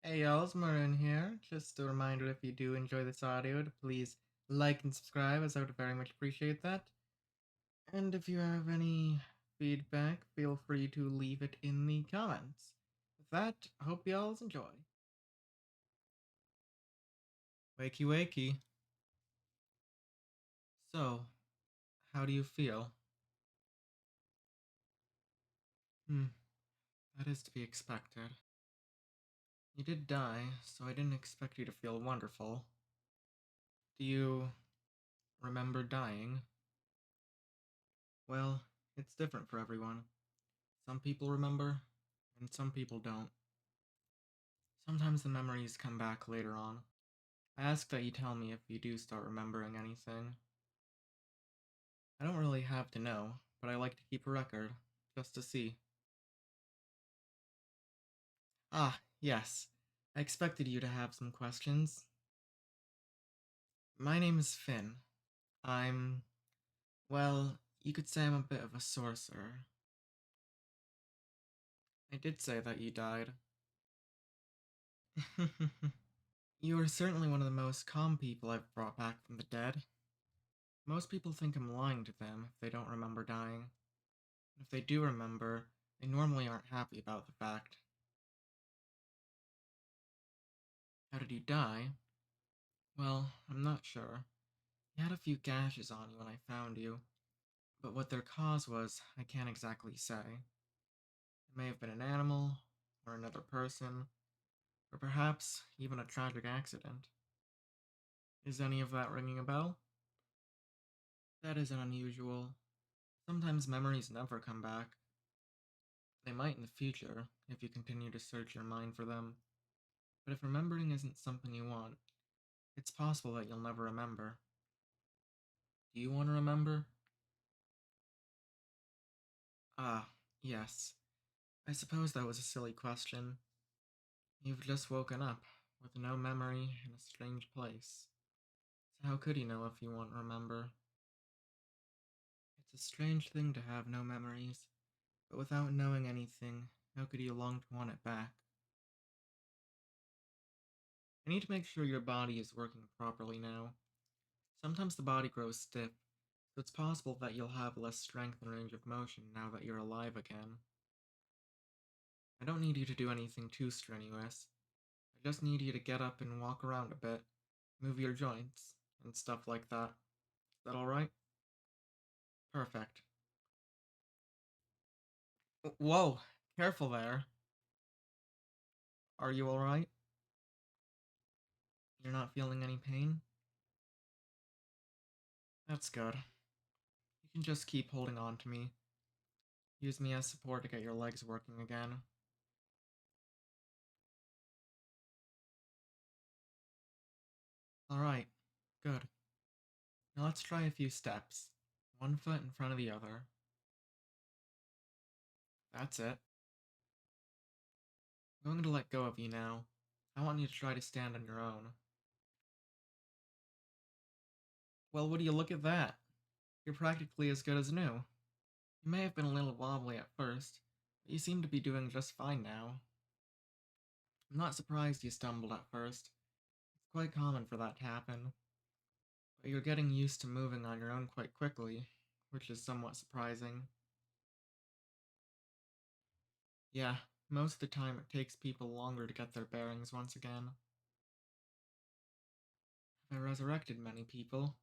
Hey y'all, it's Marin here. Just a reminder, if you do enjoy this audio, to please like and subscribe, as I would very much appreciate that. And if you have any feedback, feel free to leave it in the comments. With that, hope y'all enjoy. Wakey wakey. So, how do you feel? That is to be expected. You did die, so I didn't expect you to feel wonderful. Do you remember dying? Well, it's different for everyone. Some people remember, and some people don't. Sometimes the memories come back later on. I ask that you tell me if you do start remembering anything. I don't really have to know, but I like to keep a record, just to see. Ah, yes. I expected you to have some questions. My name is Finn. I'm... well, you could say I'm a bit of a sorcerer. I did say that you died. You are certainly one of the most calm people I've brought back from the dead. Most people think I'm lying to them if they don't remember dying. And if they do remember, they normally aren't happy about the fact. How did you die? Well, I'm not sure. You had a few gashes on you when I found you, but what their cause was, I can't exactly say. It may have been an animal, or another person, or perhaps even a tragic accident. Is any of that ringing a bell? That isn't unusual. Sometimes memories never come back. They might in the future, if you continue to search your mind for them. But if remembering isn't something you want, it's possible that you'll never remember. Do you want to remember? Ah, yes. I suppose that was a silly question. You've just woken up, with no memory in a strange place. So how could you know if you won't remember? It's a strange thing to have no memories, but without knowing anything, how could you long to want it back? I need to make sure your body is working properly now. Sometimes the body grows stiff, so it's possible that you'll have less strength and range of motion now that you're alive again. I don't need you to do anything too strenuous. I just need you to get up and walk around a bit, move your joints, and stuff like that. Is that alright? Perfect. Whoa, careful there. Are you alright? You're not feeling any pain? That's good. You can just keep holding on to me. Use me as support to get your legs working again. Alright, good. Now let's try a few steps. One foot in front of the other. That's it. I'm going to let go of you now. I want you to try to stand on your own. Well, would you look at that? You're practically as good as new. You may have been a little wobbly at first, but you seem to be doing just fine now. I'm not surprised you stumbled at first. It's quite common for that to happen. But you're getting used to moving on your own quite quickly, which is somewhat surprising. Yeah, most of the time it takes people longer to get their bearings once again. I resurrected many people.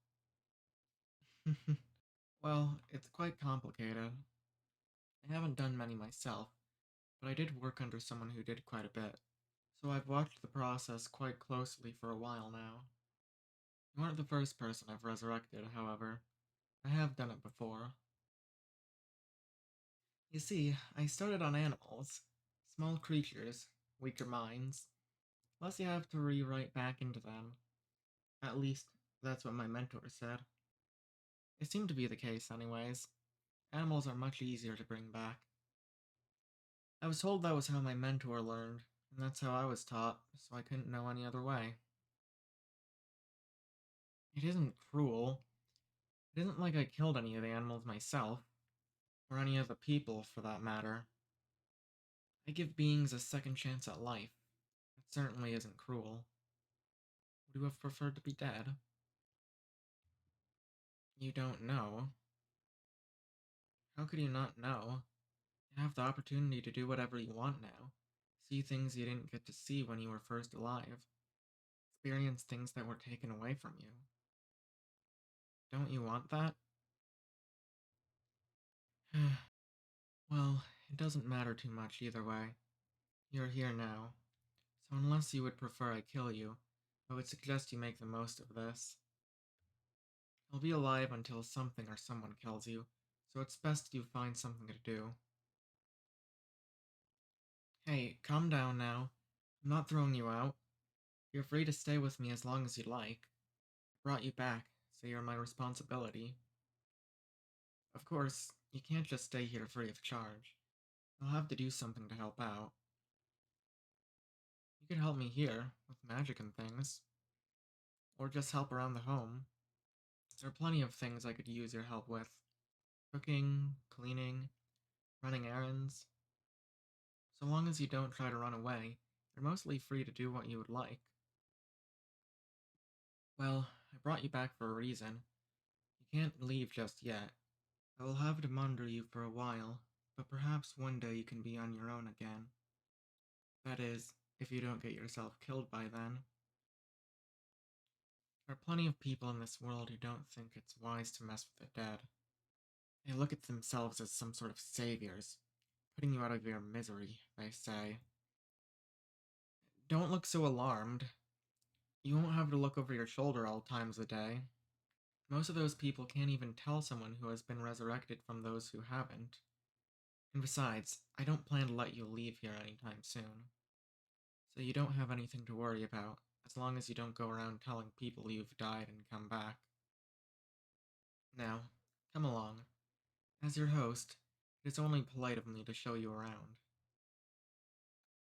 Well, it's quite complicated. I haven't done many myself, but I did work under someone who did quite a bit, so I've watched the process quite closely for a while now. You aren't the first person I've resurrected, however. I have done it before. You see, I started on animals. Small creatures, weaker minds. Plus you have to rewrite back into them. At least, that's what my mentor said. It seemed to be the case anyways. Animals are much easier to bring back. I was told that was how my mentor learned, and that's how I was taught, so I couldn't know any other way. It isn't cruel. It isn't like I killed any of the animals myself, or any of the people for that matter. I give beings a second chance at life. certainly isn't cruel. Would you have preferred to be dead? You don't know. How could you not know? You have the opportunity to do whatever you want now. See things you didn't get to see when you were first alive. Experience things that were taken away from you. Don't you want that? Well, it doesn't matter too much either way. You're here now. So unless you would prefer I kill you, I would suggest you make the most of this. You'll be alive until something or someone kills you, so it's best you find something to do. Hey, calm down now. I'm not throwing you out. You're free to stay with me as long as you like. I brought you back, so you're my responsibility. Of course, you can't just stay here free of charge. I'll have to do something to help out. You could help me here, with magic and things. Or just help around the home. There are plenty of things I could use your help with. Cooking, cleaning, running errands. So long as you don't try to run away, you're mostly free to do what you would like. Well, I brought you back for a reason. You can't leave just yet. I will have to monitor you for a while, but perhaps one day you can be on your own again. That is, if you don't get yourself killed by then. There are plenty of people in this world who don't think it's wise to mess with the dead. They look at themselves as some sort of saviors, putting you out of your misery, they say. Don't look so alarmed. You won't have to look over your shoulder all times a day. Most of those people can't even tell someone who has been resurrected from those who haven't. And besides, I don't plan to let you leave here anytime soon. So you don't have anything to worry about, as long as you don't go around telling people you've died and come back. Now, come along. As your host, it is only polite of me to show you around.